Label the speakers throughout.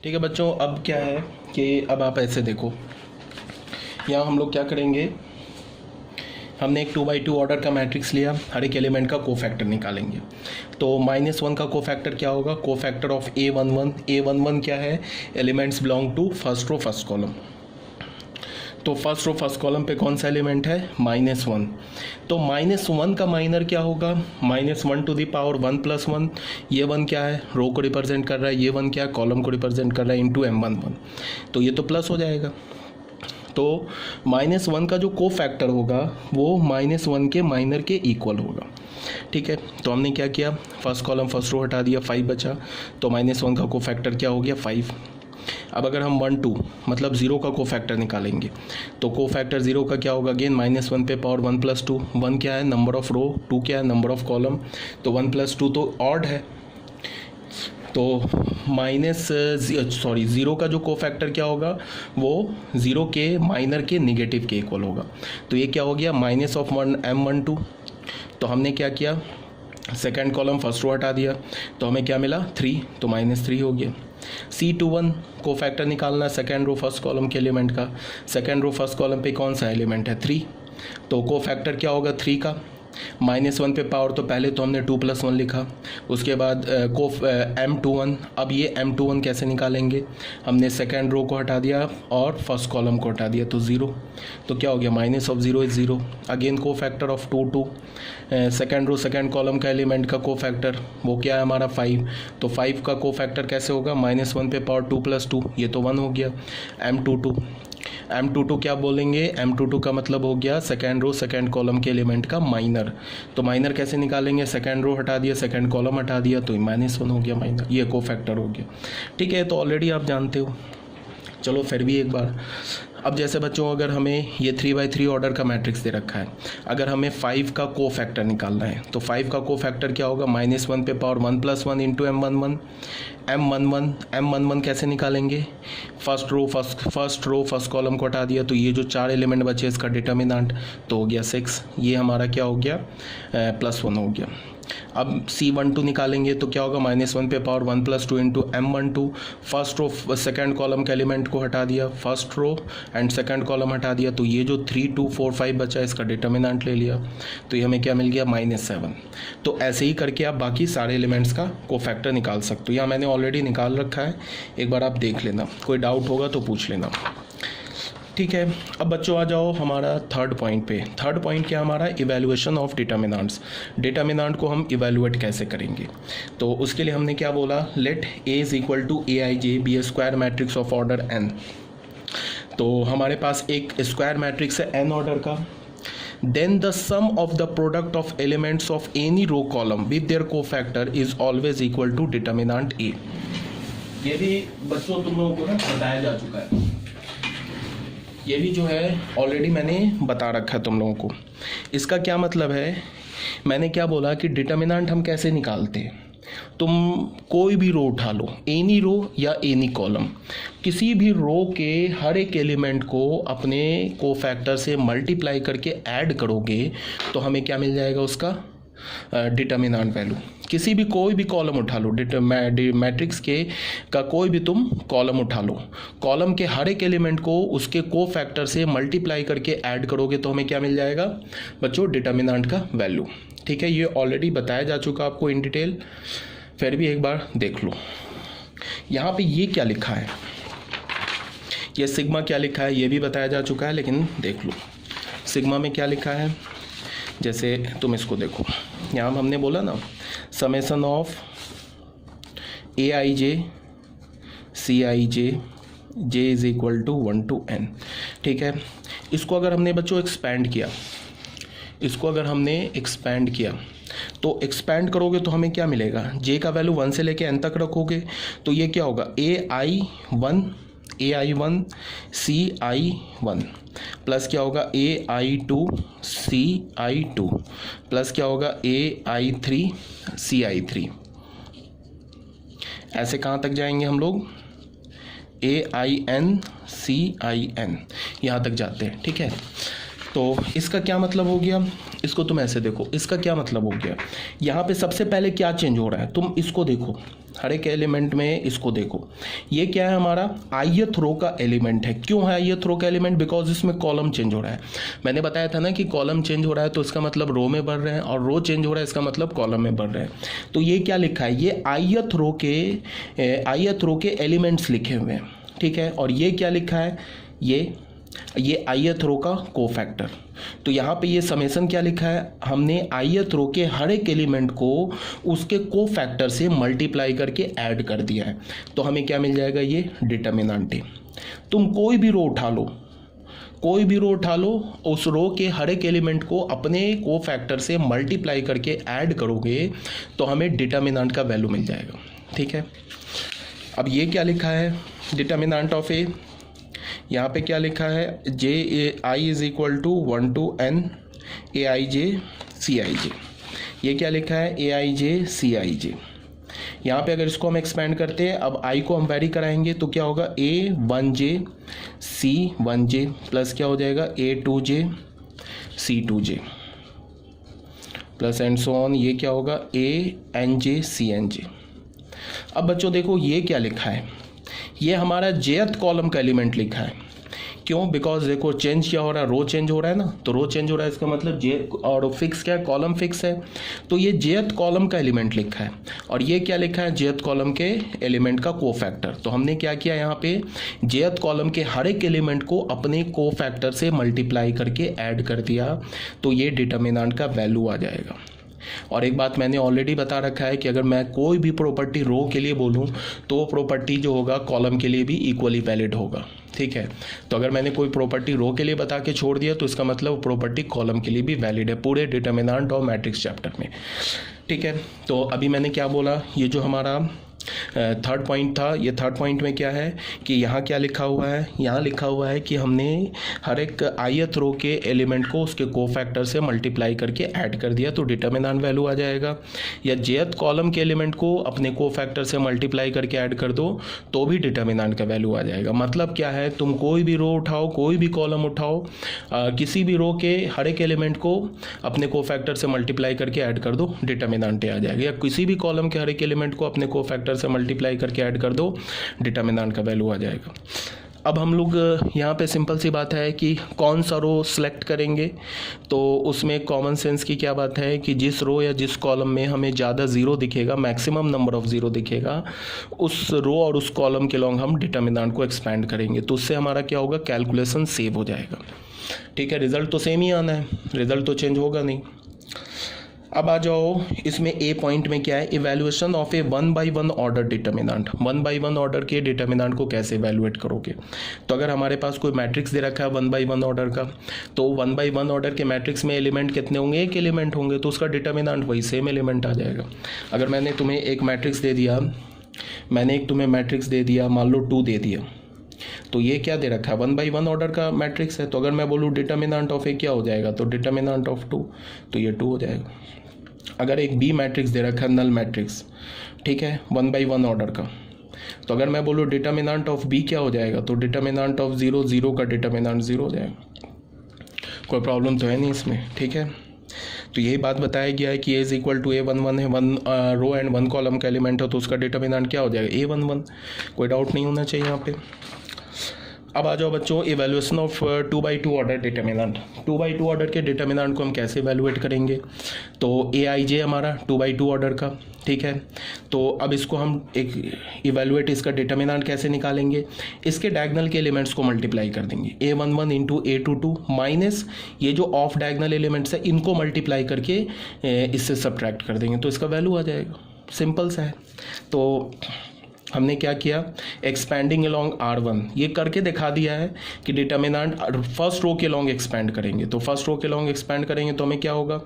Speaker 1: ठीक है बच्चों, अब क्या है कि अब आप ऐसे देखो, यहाँ हम लोग क्या करेंगे, हमने एक 2x2 ऑर्डर का मैट्रिक्स लिया, हर एक एलिमेंट का कोफैक्टर निकालेंगे। तो -1 का कोफैक्टर क्या होगा, कोफैक्टर ऑफ A11 क्या है, elements belong to first row first column. तो फर्स्ट रो फर्स्ट कॉलम पे कौन सा एलिमेंट है, -1। तो -1 का माइनर क्या होगा, -1 टू द पावर 1 + 1। ये 1 क्या है, रो को रिप्रेजेंट कर रहा है, ये 1 क्या है, कॉलम को रिप्रेजेंट कर रहा है, इंटू M11। तो ये तो प्लस हो जाएगा। तो -1 का जो कोफैक्टर होगा वो -1 के माइनर के इक्वल होगा। ठीक है, तो हमने क्या किया, फर्स्ट कॉलम फर्स्ट रो हटा दिया, 5 बचा। तो -1 का कोफैक्टर क्या हो गया, 5। अब अगर हम 1 2 मतलब 0 का कोफैक्टर निकालेंगे, तो कोफैक्टर 0 का क्या होगा, अगेन -1 पे पावर 1 + 2। 1 क्या है, नंबर ऑफ रो, 2 क्या है, नंबर ऑफ कॉलम। तो 1 + 2 तो ऑड है। तो ज़ीरो का जो कोफैक्टर क्या होगा, वो 0 के माइनर के नेगेटिव के इक्वल होगा। तो ये क्या हो गया, -M12। तो हमने क्या किया, सेकंड कॉलम फर्स्ट रो हटा दिया, तो हमें क्या मिला, 3। तो -3 हो गया। C21 कोफैक्टर निकालना सेकंड रो फर्स्ट कॉलम के एलिमेंट का। सेकंड रो फर्स्ट कॉलम पे कौन सा एलिमेंट है, 3। तो कोफैक्टर क्या होगा 3 का, -1 पे पावर, तो पहले तो हमने 2 + 1 लिखा, उसके बाद M21। अब ये M21 कैसे निकालेंगे, हमने सेकंड रो को हटा दिया और फर्स्ट कॉलम को हटा दिया, तो 0। तो क्या हो गया, -0 = 0। Again cofactor of 2 2, second row second column का एलिमेंट का कोफैक्टर वो क्या है हमारा, 5। तो 5 का कोफैक्टर कैसे होगा, -1 पे पावर 2 + 2, ये तो 1 हो गया। M22 क्या बोलेंगे, M22 का मतलब हो गया सेकंड रो सेकंड कॉलम के एलिमेंट का माइनर। तो माइनर कैसे निकालेंगे, सेकंड रो हटा दिया, सेकंड कॉलम हटा दिया, तो -1 हो गया माइनर, ये कोफैक्टर हो गया। ठीक है, तो ऑलरेडी आप जानते हो। चलो फिर भी एक बार, अब जैसे बच्चों अगर हमें ये 3x3 ऑर्डर का मैट्रिक्स दे रखा है, अगर हमें 5 का कोफैक्टर निकालना है, तो 5 का कोफैक्टर क्या होगा, -1 पे पावर 1 + 1 इंटू M11 कैसे निकालेंगे, फर्स्ट रो फर्स्ट कॉलम को हटा दिया, तो ये जो 4 एलिमेंट बचे इसका डिटर्मिनेंट तो हो गया 6। ये हमारा क्या हो गया, +1 हो गया। अब C12 निकालेंगे तो क्या होगा, -1 पे power 1 + 2 into M12। First row second column के एलिमेंट को हटा दिया, first row and second column हटा दिया, तो ये जो 3 2 4 5 बचा इसका डिटर्मिनेंट ले लिया, तो ये हमें क्या मिल गया, -7। तो ऐसे ही करके आप बाकी सारे एलिमेंट्स का कोफैक्टर निकाल सकते हो। यहाँ मैंने ऑलरेडी निकाल रखा है, एक बार आप देख लेना, कोई डाउट होगा तो पूछ लेना। ठीक है, अब बच्चों आ जाओ हमारा थर्ड पॉइंट पे। थर्ड पॉइंट क्या हमारा, इवैल्यूएशन ऑफ डिटर्मिनेंट्स। डिटर्मिनेंट को हम इवैल्यूएट कैसे करेंगे, तो उसके लिए हमने क्या बोला, let A = Aij be a square matrix of order n। तो हमारे पास एक स्क्वायर मैट्रिक्स है n ऑर्डर का, then the sum of the product of elements of any row column with their cofactor is always equal to determinant A। ये भी बच्चों तुम लोगों को ना बताया जा चुका है, ये भी जो है ऑलरेडी मैंने बता रखा है तुम लोगों को। इसका क्या मतलब है, मैंने क्या बोला कि डिटर्मिनेंट हम कैसे निकालते हैं, तुम कोई भी रो उठा लो, एनी रो या एनी कॉलम, किसी भी रो के हर एक एलिमेंट को अपने कोफैक्टर से मल्टीप्लाई करके ऐड करोगे तो हमें क्या मिल जाएगा, उसका डिटर्मिनेंट वैल्यू। किसी भी कोई भी कॉलम उठा लो, मैट्रिक्स के का कोई भी तुम कॉलम उठा लो, कॉलम के हर एक एलिमेंट को उसके कोफैक्टर से मल्टीप्लाई करके ऐड करोगे तो हमें क्या मिल जाएगा बच्चों, डिटर्मिनेंट का वैल्यू। ठीक है, ये ऑलरेडी बताया जा चुका आपको इन डिटेल, फिर भी एक बार देख लो। यहाँ पे ये क्या लिखा है, ये सिग्मा क्या लिखा है, ये भी बताया जा चुका है, लेकिन देख लो सिग्मा में क्या लिखा है। जैसे तुम इसको देखो, यहाँ हमने बोला ना, summation of Aij Cij j = 1 to n। ठीक है, इसको अगर हमने बच्चों एक्सपैंड किया, इसको अगर हमने एक्सपैंड किया तो एक्सपैंड करोगे तो हमें क्या मिलेगा, j का वैल्यू 1 से लेके n तक रखोगे तो ये क्या होगा, ai1 ci1 प्लस क्या होगा ai2 ci2 प्लस क्या होगा ai3 ci3। ऐसे कहाँ तक जाएंगे हम लोग, ain cin यहाँ तक जाते हैं। ठीक है, तो इसका क्या मतलब हो गया, इसको तुम ऐसे देखो, इसका क्या मतलब हो गया, यहाँ पे सबसे पहले क्या चेंज हो रहा है, तुम इसको देखो, हर एक एलिमेंट में इसको देखो, ये क्या है हमारा ith रो का एलिमेंट है। क्यों है ith रो का एलिमेंट? बिकॉज इसमें कॉलम चेंज हो रहा है। मैंने बताया था ना कि कॉलम चेंज हो रहा है तो इसका मतलब रो में बढ़ रहे हैं, और रो चेंज हो रहा है इसका मतलब कॉलम में बढ़ रहे हैं। तो ये क्या लिखा है, ये ith रो के एलिमेंट्स लिखे हुए हैं, ठीक है। और ये क्या लिखा है, ये ith रो का कोफैक्टर। तो यहाँ पे ये समेसन क्या लिखा है, हमने ith रो के हर एक एलिमेंट को उसके कोफैक्टर से मल्टीप्लाई करके ऐड कर दिया है। तो हमें क्या मिल जाएगा, ये डिटर्मिनेंट है। तुम कोई भी रो उठा लो, उस रो के हर एक एलिमेंट को अपने कोफैक्टर से मल्टीप्लाई करके ऐड करोगे तो हमें डिटर्मिनेंट का वैल्यू मिल जाएगा, ठीक है। अब ये क्या लिखा है, डिटर्मिनेंट ऑफ ए, यहाँ पे क्या लिखा है, J I is equal to 1 to n A I J C I J. ये क्या लिखा है, ए आई जे सी आई जे। यहाँ पे अगर इसको हम एक्सपेंड करते हैं, अब आई को हम वेरी कराएंगे तो क्या होगा, ए 1j सी 1j प्लस क्या हो जाएगा, a 2j C 2j plus and so on. ये क्या होगा, ए nj सी nj। अब बच्चों देखो ये क्या लिखा है, ये हमारा jth कॉलम का एलिमेंट लिखा है। क्यों? बिकॉज देखो चेंज क्या हो रहा है, रो चेंज हो रहा है ना, तो रो चेंज हो रहा है इसका मतलब जे, और फिक्स क्या है, कॉलम फिक्स है। तो ये jth कॉलम का एलिमेंट लिखा है, और ये क्या लिखा है, jth कॉलम के एलिमेंट का कोफैक्टर। तो हमने क्या किया यहाँ पे, jth कॉलम के हर एक एलिमेंट को अपने कोफैक्टर से मल्टीप्लाई करके ऐड कर दिया, तो ये डिटर्मिनेंट का वैल्यू आ जाएगा। और एक बात मैंने ऑलरेडी बता रखा है कि अगर मैं कोई भी प्रॉपर्टी रो के लिए बोलूं तो वो प्रॉपर्टी जो होगा कॉलम के लिए भी इक्वली वैलिड होगा, ठीक है। तो अगर मैंने कोई प्रॉपर्टी रो के लिए बता के छोड़ दिया तो इसका मतलब वो प्रॉपर्टी कॉलम के लिए भी वैलिड है पूरे डिटर्मिनेंट और मैट्रिक्स चैप्टर में, ठीक है। तो अभी मैंने क्या बोला, ये जो हमारा थर्ड पॉइंट था, ये थर्ड पॉइंट में क्या है कि यहाँ क्या लिखा हुआ है, यहाँ लिखा हुआ है कि हमने हर एक ith रो के एलिमेंट को उसके कोफैक्टर से मल्टीप्लाई करके ऐड कर दिया तो डिटर्मिनेंट वैल्यू आ जाएगा। या jth कॉलम के एलिमेंट को अपने कोफैक्टर से मल्टीप्लाई करके ऐड कर दो तो भी डिटर्मिनेंट का वैल्यू आ जाएगा। मतलब क्या है, तुम कोई भी रो उठाओ, कोई भी कॉलम उठाओ, किसी भी रो के हर एक एलिमेंट को अपने कोफैक्टर से मल्टीप्लाई करके ऐड कर दो, डिटर्मिनेंट आ जाएगा। या किसी भी कॉलम के हर एक एलिमेंट को अपने कोफैक्टर से मल्टीप्लाई करके ऐड कर दो, डिटर्मिनेंट का वैल्यू आ जाएगा। अब हम लोग यहाँ पे सिंपल सी बात है कि कौन सा रो सिलेक्ट करेंगे, तो उसमें कॉमन सेंस की क्या बात है कि जिस रो या जिस कॉलम में हमें ज़्यादा ज़ीरो दिखेगा, मैक्सिमम नंबर ऑफ ज़ीरो दिखेगा, उस रो और उस कॉलम के लॉन्ग हम डिटर्मिनेंट को एक्सपेंड करेंगे। तो उससे हमारा क्या होगा, कैलकुलेशन सेव हो जाएगा, ठीक है। रिजल्ट तो सेम ही आना है, रिजल्ट तो चेंज होगा नहीं। अब आ जाओ इसमें ए पॉइंट में क्या है, evaluation of A 1 by 1 order determinant. 1 by 1 order के डिटर्मिनेंट को कैसे इवैल्यूएट करोगे, तो अगर हमारे पास कोई मैट्रिक्स दे रखा है 1 by 1 ऑर्डर का, तो 1 by 1 ऑर्डर के मैट्रिक्स में एलिमेंट कितने होंगे, एक एलिमेंट होंगे, तो उसका डिटर्मिनेंट वही सेम एलिमेंट आ जाएगा। अगर मैंने तुम्हें एक मैट्रिक्स दे दिया, मान लो 2 दे दिया, तो ये क्या दे रखा है, 1 by 1 ऑर्डर का मैट्रिक्स है। तो अगर मैं बोलूँ डिटर्मिनेंट ऑफ ए क्या हो जाएगा, तो डिटर्मिनेंट ऑफ 2, तो ये 2 हो जाएगा। अगर एक बी मैट्रिक्स दे रखा है, नल मैट्रिक्स, ठीक है, 1 by 1 ऑर्डर का, तो अगर मैं बोलूँ डिटर्मिनेंट ऑफ बी क्या हो जाएगा, तो डिटर्मिनेंट ऑफ 0, 0 का डिटर्मिनेंट 0 हो जाएगा। कोई प्रॉब्लम तो है नहीं इसमें, ठीक है। तो यही बात बताया गया है कि ए इज इक्वल टू A11 है, 1 रो एंड 1 कॉलम का एलिमेंट हो तो उसका डिटर्मिनेंट क्या हो जाएगा, A11। कोई डाउट नहीं होना चाहिए यहाँ पे। अब आ जाओ बच्चों, evaluation of 2 by 2 order determinant. 2 by 2 order के डिटर्मिनेंट को हम कैसे इवैल्यूएट करेंगे, तो AIJ हमारा 2 by 2 ऑर्डर का, ठीक है। तो अब इसको हम एक इवैल्यूएट इसका डिटर्मिनेंट कैसे निकालेंगे, इसके डायगोनल के एलिमेंट्स को मल्टीप्लाई कर देंगे, A11 इंटू A22 माइनस ये जो ऑफ डायगोनल एलिमेंट्स है इनको मल्टीप्लाई करके इससे सब्ट्रैक्ट कर देंगे, तो इसका वैल्यू आ जाएगा। सिंपल सा है। तो हमने क्या किया, एक्सपैंडिंग अलोंग R1 ये करके दिखा दिया है कि डिटर्मिनेंट फर्स्ट रो के लॉन्ग एक्सपैंड करेंगे, तो फर्स्ट रो के लॉन्ग एक्सपैंड करेंगे तो हमें क्या होगा,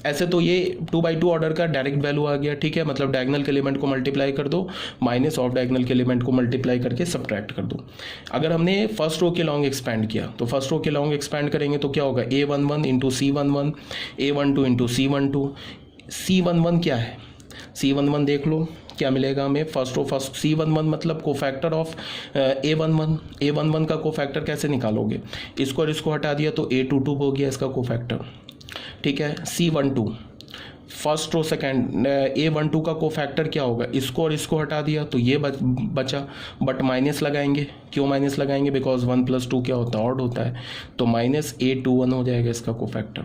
Speaker 1: ऐसे तो ये 2 by 2 ऑर्डर का डायरेक्ट वैल्यू आ गया, ठीक है। मतलब डायगोनल के एलिमेंट को मल्टीप्लाई कर दो माइनस ऑफ डायगोनल के एलिमेंट को मल्टीप्लाई करके सब्ट्रैक्ट कर दो। अगर हमने फर्स्ट रो के लॉन्ग एक्सपैंड किया तो फर्स्ट रो के लॉन्ग एक्सपैंड करेंगे तो क्या होगा, A11 into C11, A12 into C12। C11 क्या है, C11 देख लो क्या मिलेगा हमें, फर्स्ट रो फर्स्ट C11 मतलब कोफैक्टर ऑफ A11। A11 का कोफैक्टर कैसे निकालोगे, इसको और इसको हटा दिया तो A22 हो गया इसका कोफैक्टर, ठीक है। C12 first row second A12 का कोफैक्टर क्या होगा, इसको और इसको हटा दिया तो ये बचा, बट माइनस लगाएंगे। क्यों माइनस लगाएंगे, बिकॉज 1 + 2 क्या होता है, ऑड होता है, तो -A21 हो जाएगा इसका कोफैक्टर।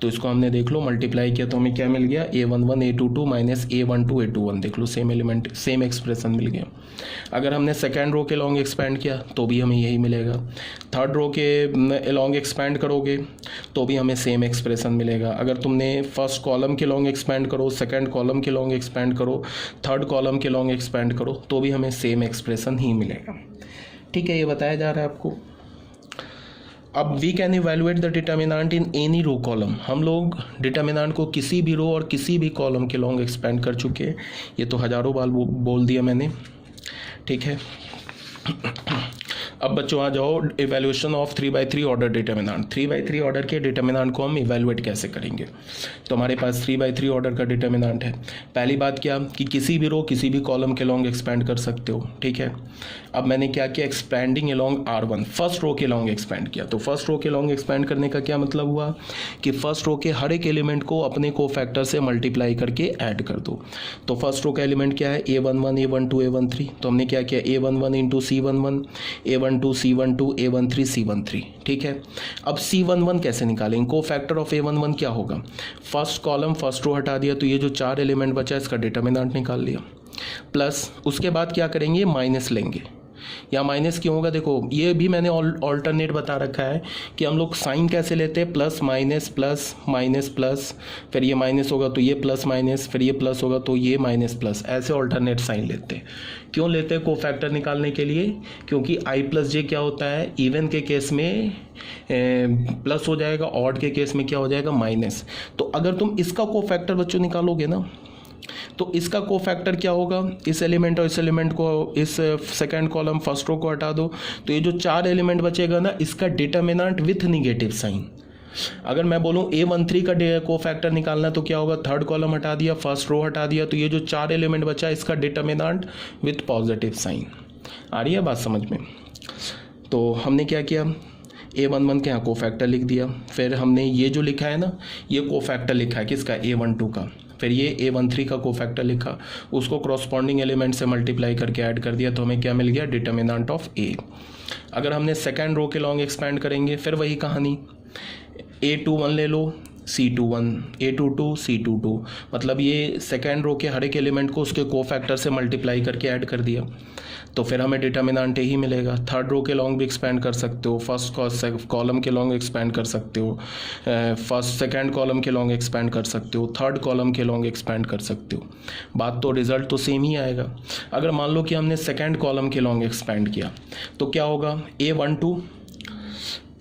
Speaker 1: तो इसको हमने देख लो मल्टीप्लाई किया तो हमें क्या मिल गया, A11 A22 -A12 A21, देख लो सेम एलिमेंट सेम एक्सप्रेशन मिल गया। अगर हमने सेकेंड रो के लॉन्ग एक्सपेंड किया तो भी हमें यही मिलेगा, थर्ड रो के लॉन्ग एक्सपेंड करोगे तो भी हमें सेम एक्सप्रेशन मिलेगा। अगर तुमने फर्स्ट कॉलम के लॉन्ग एक्सपेंड करो, सेकंड कॉलम के लॉन्ग एक्सपेंड करो, थर्ड कॉलम के लॉन्ग एक्सपेंड करो तो भी हमें सेम एक्सप्रेशन ही मिलेगा। ठीक है, ये बताया जा रहा है आपको। अब we can evaluate the determinant in any row column. हम लोग डिटर्मिनेंट को किसी भी रो और किसी भी कॉलम के लॉन्ग एक्सपेंड कर चुके हैं, ये तो हज़ारों बार बोल दिया मैंने। ठीक है, अब बच्चों आ जाओ evaluation of 3/3 order determinant. 3/3 order के डिटर्मिनेंट को हम इवैल्यूएट कैसे करेंगे। तो हमारे पास 3/3 ऑर्डर का डिटर्मिनेंट है। पहली बात क्या कि किसी भी रो किसी भी कॉलम के लॉन्ग एक्सपेंड कर सकते हो। ठीक है, अब मैंने क्या किया, expanding along R1, first row के लॉन्ग एक्सपेंड किया। तो फर्स्ट रो के लॉन्ग एक्सपेंड करने का क्या मतलब हुआ कि फर्स्ट रो के हर एक एलिमेंट को अपने कोफैक्टर से मल्टीप्लाई करके ऐड कर दो। तो फर्स्ट रो का एलिमेंट क्या है, A11 A12 A13, तो हमने क्या किया, A11 × C11 A12 C12 A13 C13। ठीक है, अब C11 कैसे निकालेंगे, कोफैक्टर ऑफ A11 क्या होगा, फर्स्ट कॉलम फर्स्ट रो हटा दिया तो ये जो 4 एलिमेंट बचा इसका डिटर्मिनेंट निकाल लिया, प्लस उसके बाद क्या करेंगे, माइनस लेंगे। या माइनस क्यों होगा, देखो ये भी मैंने ऑल्टरनेट बता रखा है कि हम लोग साइन कैसे लेते हैं, plus minus plus minus plus, फिर ये माइनस होगा तो ये प्लस माइनस, फिर ये प्लस होगा तो ये माइनस प्लस, ऐसे ऑल्टरनेट साइन लेते हैं। क्यों लेते हैं, कोफैक्टर निकालने के लिए, क्योंकि I + J क्या होता है, इवन के केस में प्लस हो जाएगा, ऑड के केस में क्या हो जाएगा, माइनस। तो अगर तुम इसका कोफैक्टर बच्चों निकालोगे ना तो इसका कोफैक्टर क्या होगा, इस एलिमेंट और इस एलिमेंट को, इस सेकंड कॉलम फर्स्ट रो को हटा दो तो ये जो 4 एलिमेंट बचेगा ना इसका डिटर्मिनेंट विथ निगेटिव साइन। अगर मैं बोलूँ A13 का कोफैक्टर निकालना तो क्या होगा, थर्ड कॉलम हटा दिया, फर्स्ट रो हटा दिया, तो ये जो 4 एलिमेंट बचा इसका डिटर्मिनेंट विथ पॉजिटिव साइन। आ रही है बात समझ में। तो हमने क्या किया, A11 के यहाँ कोफैक्टर लिख दिया, फिर हमने ये जो लिखा है ना ये कोफैक्टर लिखा है किसका, A12 का, फिर ये A13 का कोफैक्टर लिखा, उसको क्रॉसपॉन्डिंग एलिमेंट से मल्टीप्लाई करके ऐड कर दिया तो हमें क्या मिल गया, डिटर्मिनेंट ऑफ A। अगर हमने सेकेंड रो के लॉन्ग एक्सपेंड करेंगे फिर वही कहानी, A21 ले लो C21 A22 C22, मतलब ये सेकेंड रो के हर एक एलिमेंट को उसके कोफैक्टर से मल्टीप्लाई करके ऐड कर दिया तो फिर हमें डिटर्मिनेंट ही मिलेगा। थर्ड रो के लॉन्ग भी एक्सपेंड कर सकते हो, फर्स्ट कॉलम के लॉन्ग एक्सपेंड कर सकते हो, फर्स्ट सेकंड कॉलम के लॉन्ग एक्सपेंड कर सकते हो, थर्ड कॉलम के लॉन्ग एक्सपेंड कर सकते हो, बात तो रिजल्ट तो सेम ही आएगा। अगर मान लो कि हमने सेकंड कॉलम के लॉन्ग एक्सपेंड किया तो क्या होगा, A12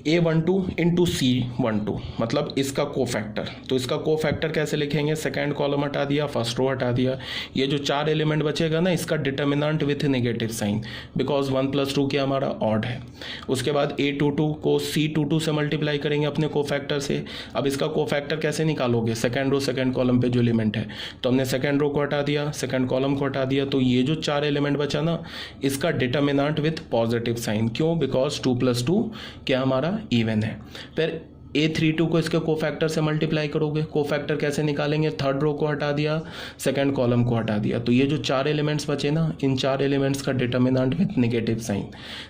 Speaker 1: × C12 मतलब इसका कोफैक्टर, तो इसका कोफैक्टर कैसे लिखेंगे, सेकंड कॉलम हटा दिया, फर्स्ट रो हटा दिया, ये जो 4 एलिमेंट बचेगा ना इसका determinant with negative sign, because 1 + 2 क्या हमारा ऑड है। उसके बाद A22 को C22 से मल्टीप्लाई करेंगे अपने कोफैक्टर से। अब इसका कोफैक्टर कैसे निकालोगे, सेकंड रो सेकंड कॉलम पे जो एलिमेंट है, तो हमने सेकंड रो को हटा दिया, सेकंड कॉलम को हटा दिया, तो ये जो 4 एलिमेंट बचा ना इसका डिटर्मिनेंट विथ पॉजिटिव साइन। क्यों, बिकॉज 2 + 2 क्या हमारा इवन है। फिर A32 को इसके कोफैक्टर से मल्टीप्लाई करोगे, कोफैक्टर कैसे निकालेंगे, थर्ड रो को हटा दिया, सेकंड कॉलम को हटा दिया, तो ये जो 4 एलिमेंट्स बचे ना इन 4 एलिमेंट्स का determinant with negative sign.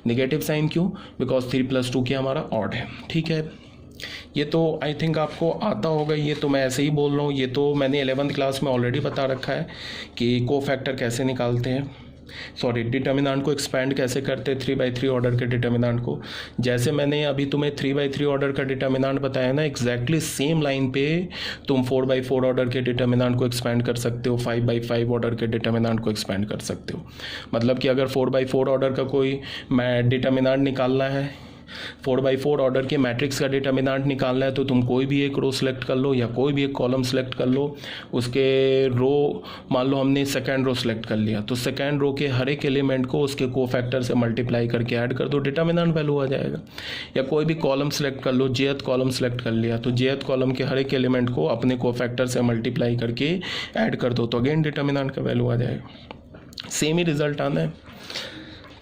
Speaker 1: Negative sign क्यों, बिकॉज 3 + 2 क्या हमारा ऑड है। ठीक है, ये तो आई थिंक आपको आता होगा, ये तो मैं ऐसे ही बोल रहा हूँ, ये तो मैंने 11th क्लास में ऑलरेडी बता रखा है कि कोफैक्टर कैसे निकालते हैं, सॉरी डिटर्मिनेंट को एक्सपेंड कैसे करते हैं 3/3 ऑर्डर के डिटर्मिनेंट को। जैसे मैंने अभी तुम्हें 3/3 ऑर्डर का डिटर्मिनेंट बताया ना, एग्जैक्टली सेम लाइन पे तुम 4/4 ऑर्डर के डिटर्मिनेंट को एक्सपेंड कर सकते हो, 5/5 ऑर्डर के डिटर्मिनेंट को एक्सपेंड कर सकते हो। मतलब कि अगर 4/4 ऑर्डर का कोई डिटर्मिनेंट निकालना है, 4/4 ऑर्डर के मैट्रिक्स का डिटर्मिनेंट निकालना है तो तुम कोई भी एक रो सेलेक्ट कर लो या कोई भी एक कॉलम सेलेक्ट कर लो, उसके रो मान लो हमने सेकंड रो सेलेक्ट कर लिया तो सेकंड रो के हर एक एलिमेंट को उसके कोफैक्टर से मल्टीप्लाई करके ऐड कर दो, डिटर्मिनेंट वैल्यू आ जाएगा। या कोई भी कॉलम सेलेक्ट कर लो, jth कॉलम सेलेक्ट कर लिया तो jth कॉलम के हर एक एलिमेंट को अपने कोफैक्टर से मल्टीप्लाई करके ऐड कर दो तो अगेन डिटर्मिनेंट का वैल्यू आ जाएगा। सेम ही रिजल्ट आना है।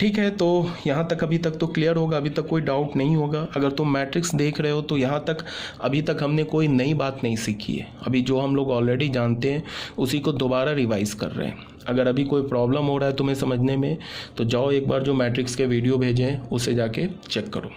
Speaker 1: ठीक है, तो यहाँ तक अभी तक तो क्लियर होगा, अभी तक कोई डाउट नहीं होगा। अगर तुम मैट्रिक्स देख रहे हो तो यहाँ तक अभी तक हमने कोई नई बात नहीं सीखी है, अभी जो हम लोग ऑलरेडी जानते हैं उसी को दोबारा रिवाइज कर रहे हैं। अगर अभी कोई प्रॉब्लम हो रहा है तुम्हें समझने में तो जाओ एक बार जो मैट्रिक्स के वीडियो भेजे हैं उसे जाके चेक करो।